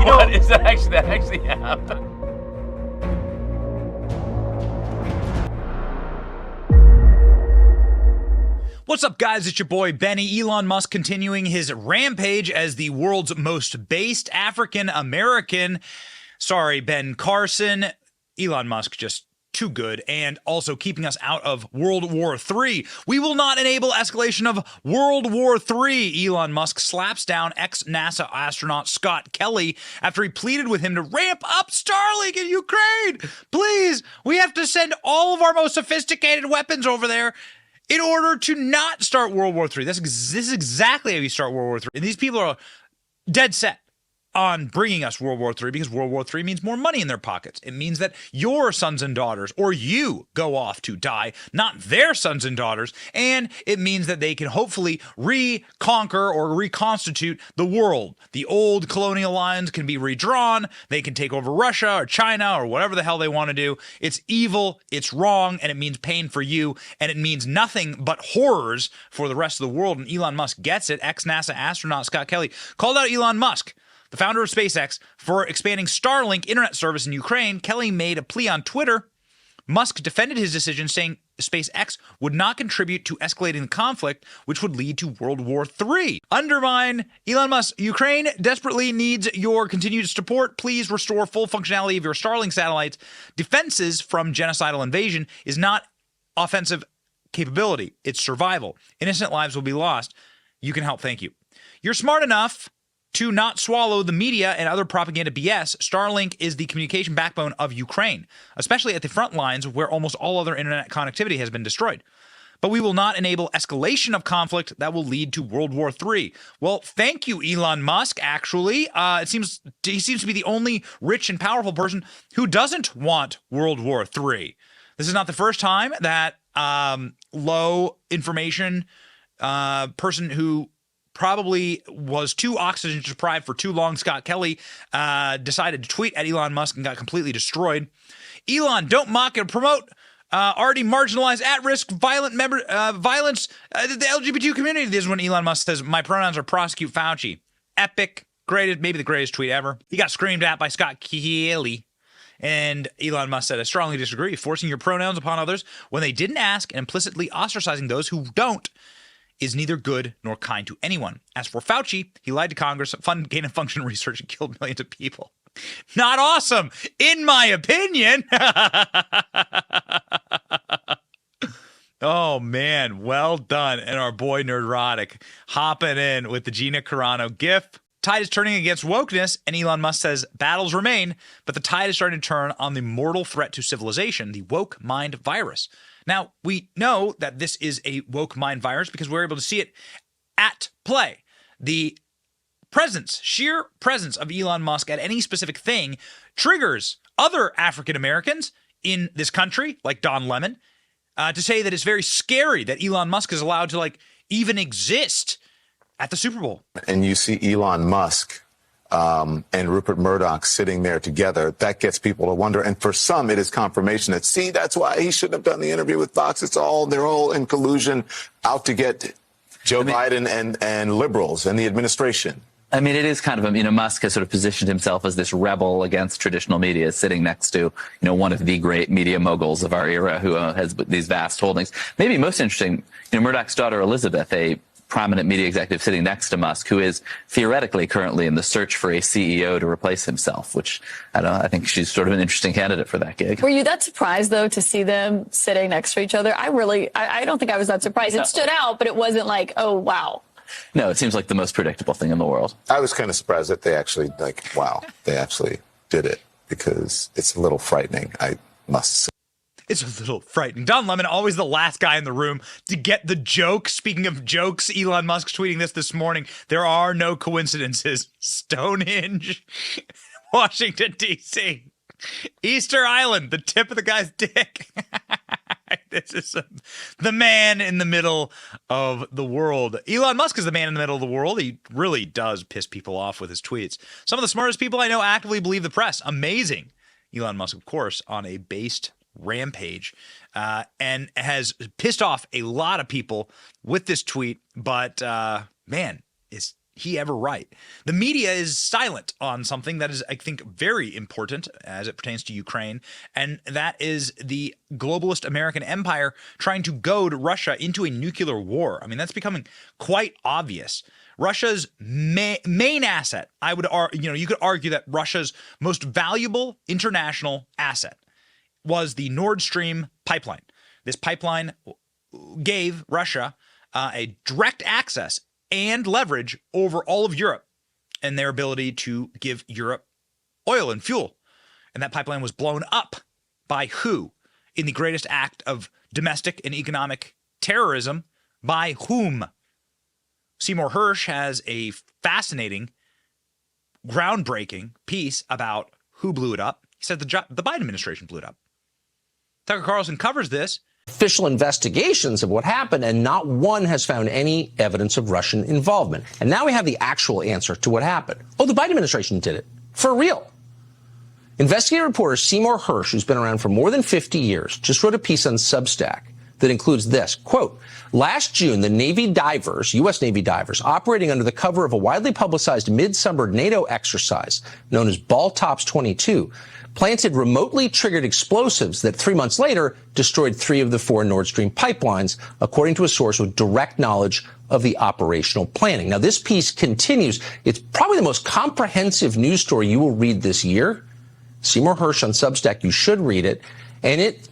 what? Is that actually happened? What's up, guys? It's your boy Benny. Elon Musk continuing his rampage as the world's most based African American. Sorry, Ben Carson. Elon Musk just too good, and also keeping us out of World War III. We will not enable escalation of World War III. Elon Musk slaps down ex-NASA astronaut Scott Kelly after he pleaded with him to ramp up Starlink in Ukraine. Please, we have to send all of our most sophisticated weapons over there in order to not start World War III. This is exactly how you start World War III. And these people are dead set on bringing us World War III because World War III means more money in their pockets. It means that your sons and daughters, or you, go off to die, not their sons and daughters. And it means that they can hopefully reconquer or reconstitute the world. The old colonial lines can be redrawn. They can take over Russia or China or whatever the hell they want to do. It's evil, it's wrong, and it means pain for you. And it means nothing but horrors for the rest of the world. And Elon Musk gets it. Ex-NASA astronaut Scott Kelly called out Elon Musk, the founder of SpaceX, for expanding Starlink internet service in Ukraine. Kelly made a plea on Twitter. Musk defended his decision, saying SpaceX would not contribute to escalating the conflict, which would lead to World War III. Undermine Elon Musk. Ukraine desperately needs your continued support. Please restore full functionality of your Starlink satellites. Defenses from genocidal invasion is not offensive capability. It's survival. Innocent lives will be lost. You can help. Thank you. You're smart enough to not swallow the media and other propaganda BS. Starlink is the communication backbone of Ukraine, especially at the front lines where almost all other internet connectivity has been destroyed. But we will not enable escalation of conflict that will lead to World War III. Well, thank you, Elon Musk, actually. He seems to be the only rich and powerful person who doesn't want World War III. This is not the first time that low information person who probably was too oxygen deprived for too long, Scott Kelly, decided to tweet at Elon Musk and got completely destroyed. Elon, don't mock and promote already marginalized, at-risk, violence. The LGBT community. This is when Elon Musk says, "My pronouns are prosecute Fauci." Epic, greatest, maybe the greatest tweet ever. He got screamed at by Scott Kelly. And Elon Musk said, "I strongly disagree. Forcing your pronouns upon others when they didn't ask and implicitly ostracizing those who don't is neither good nor kind to anyone. As for Fauci, he lied to Congress, funded gain of function research, and killed millions of people." Not awesome, in my opinion. Oh, man, well done. And our boy Nerdrotic hopping in with the Gina Carano gif. Tide is turning against wokeness, and Elon Musk says battles remain, but the tide is starting to turn on the mortal threat to civilization, the woke mind virus. Now, we know that this is a woke mind virus because we're able to see it at play. The presence, sheer presence of Elon Musk at any specific thing triggers other African Americans in this country, like Don Lemon, to say that it's very scary that Elon Musk is allowed to even exist at the Super Bowl. And you see Elon Musk and Rupert Murdoch sitting there together, that gets people to wonder. And for some, it is confirmation that, see, that's why he shouldn't have done the interview with Fox. They're all in collusion, out to get Joe Biden and liberals and the administration. I mean, it is kind of, Musk has sort of positioned himself as this rebel against traditional media, sitting next to, one of the great media moguls of our era who has these vast holdings. Maybe most interesting, Murdoch's daughter, Elizabeth, a prominent media executive sitting next to Musk, who is theoretically currently in the search for a CEO to replace himself, which I think she's sort of an interesting candidate for that gig. Were you that surprised, though, to see them sitting next to each other? I don't think I was that surprised. No. It stood out, but it wasn't like, oh, wow. No, it seems like the most predictable thing in the world. I was kind of surprised that they actually, they actually did it, because it's a little frightening, I must say. It's a little frightening. Don Lemon, always the last guy in the room to get the joke. Speaking of jokes, Elon Musk tweeting this morning. There are no coincidences. Stonehenge, Washington, D.C., Easter Island, the tip of the guy's dick. This is the man in the middle of the world. Elon Musk is the man in the middle of the world. He really does piss people off with his tweets. Some of the smartest people I know actively believe the press. Amazing. Elon Musk, of course, on a based rampage, and has pissed off a lot of people with this tweet. But man, he ever write? The media is silent on something that is, I think, very important as it pertains to Ukraine, and that is the globalist American empire trying to goad Russia into a nuclear war. I mean, that's becoming quite obvious. Russia's main asset, you could argue that Russia's most valuable international asset was the Nord Stream pipeline. This pipeline gave Russia a direct access and leverage over all of Europe and their ability to give Europe oil and fuel. And that pipeline was blown up by who? In the greatest act of domestic and economic terrorism, by whom? Seymour Hersh has a fascinating, groundbreaking piece about who blew it up. He said the Biden administration blew it up. Tucker Carlson covers this. Official investigations of what happened, and not one has found any evidence of Russian involvement. And now we have the actual answer to what happened. Oh, the Biden administration did it. For real. Investigative reporter Seymour Hersh, who's been around for more than 50 years, just wrote a piece on Substack that includes this, quote, last June, the Navy divers, U.S. Navy divers, operating under the cover of a widely publicized midsummer NATO exercise known as Baltops 22, planted remotely triggered explosives that 3 months later destroyed 3 of the 4 Nord Stream pipelines, according to a source with direct knowledge of the operational planning. Now, this piece continues. It's probably the most comprehensive news story you will read this year. Seymour Hersh on Substack, you should read it. And it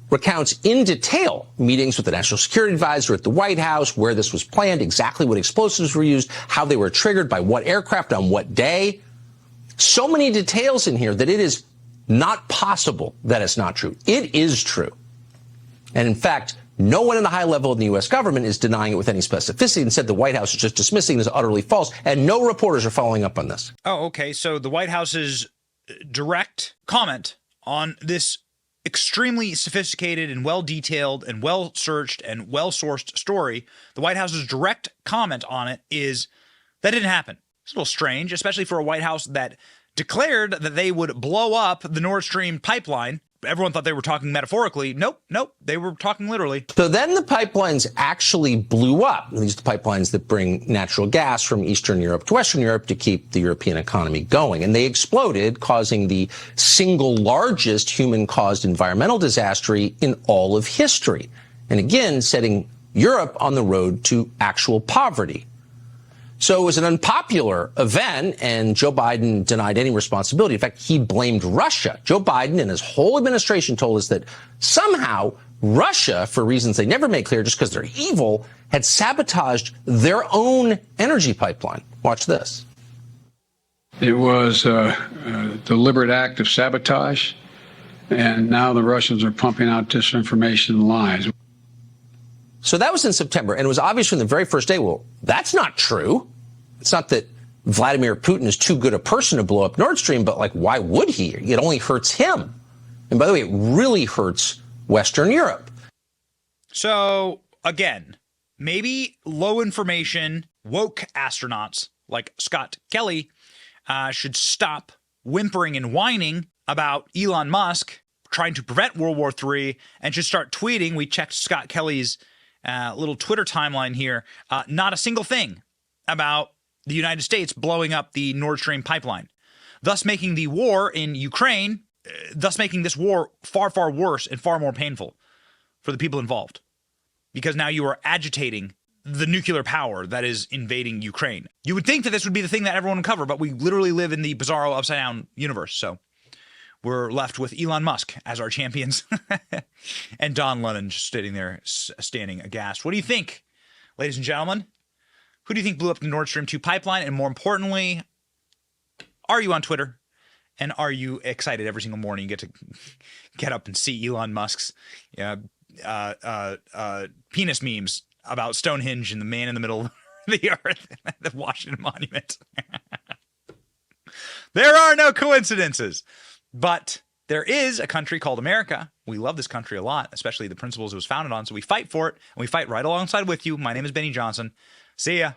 recounts in detail meetings with the National Security Advisor at the White House, where this was planned, exactly what explosives were used, how they were triggered, by what aircraft, on what day. So many details in here that it is not possible that it's not true. It is true. And in fact, no one in the high level in the U.S. government is denying it with any specificity, and said the White House is just dismissing it as utterly false, and no reporters are following up on this. Oh, okay. So the White House's direct comment on this extremely sophisticated and well-detailed and well-searched and well-sourced story, the White House's direct comment on it is that didn't happen. It's a little strange, especially for a White House that declared that they would blow up the Nord Stream pipeline. Everyone thought they were talking metaphorically. Nope, they were talking literally. So then the pipelines actually blew up. These are the pipelines that bring natural gas from Eastern Europe to Western Europe to keep the European economy going. And they exploded, causing the single largest human-caused environmental disaster in all of history. And again, setting Europe on the road to actual poverty. So it was an unpopular event, and Joe Biden denied any responsibility. In fact, he blamed Russia. Joe Biden and his whole administration told us that somehow Russia, for reasons they never made clear, just because they're evil, had sabotaged their own energy pipeline. Watch this. It was a deliberate act of sabotage, and now the Russians are pumping out disinformation and lies. So that was in September, and it was obvious from the very first day, well, that's not true. It's not that Vladimir Putin is too good a person to blow up Nord Stream, but like, why would he? It only hurts him. And by the way, it really hurts Western Europe. So again, maybe low information, woke astronauts like Scott Kelly should stop whimpering and whining about Elon Musk trying to prevent World War III and should start tweeting. We checked Scott Kelly's little Twitter timeline here. Not a single thing about the United States blowing up the Nord Stream pipeline, thus making the war in Ukraine, thus making this war far, far worse and far more painful for the people involved. Because now you are agitating the nuclear power that is invading Ukraine. You would think that this would be the thing that everyone would cover, but we literally live in the bizarro upside-down universe, so we're left with Elon Musk as our champions and Don Lemon just sitting there standing aghast. What do you think, ladies and gentlemen? Who do you think blew up the Nord Stream 2 pipeline? And more importantly, are you on Twitter? And are you excited every single morning you get to get up and see Elon Musk's penis memes about Stonehenge and the man in the middle of the earth at the Washington Monument? There are no coincidences. But there is a country called America. We love this country a lot, especially the principles it was founded on. So we fight for it, and we fight right alongside with you. My name is Benny Johnson. See ya.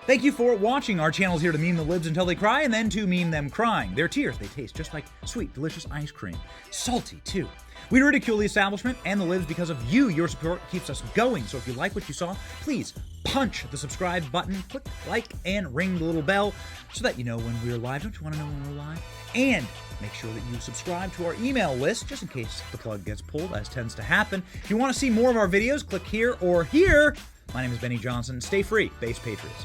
Thank you for watching. Our channel is here to meme the libs until they cry, and then to meme them crying. Their tears, they taste just like sweet, delicious ice cream. Salty, too. We ridicule the establishment and the libs because of you. Your support keeps us going. So if you like what you saw, please punch the subscribe button, click like, and ring the little bell so that you know when we're live. Don't you want to know when we're live? And make sure that you subscribe to our email list just in case the plug gets pulled, as tends to happen. If you want to see more of our videos, click here or here. My name is Benny Johnson. Stay free, Base Patriots.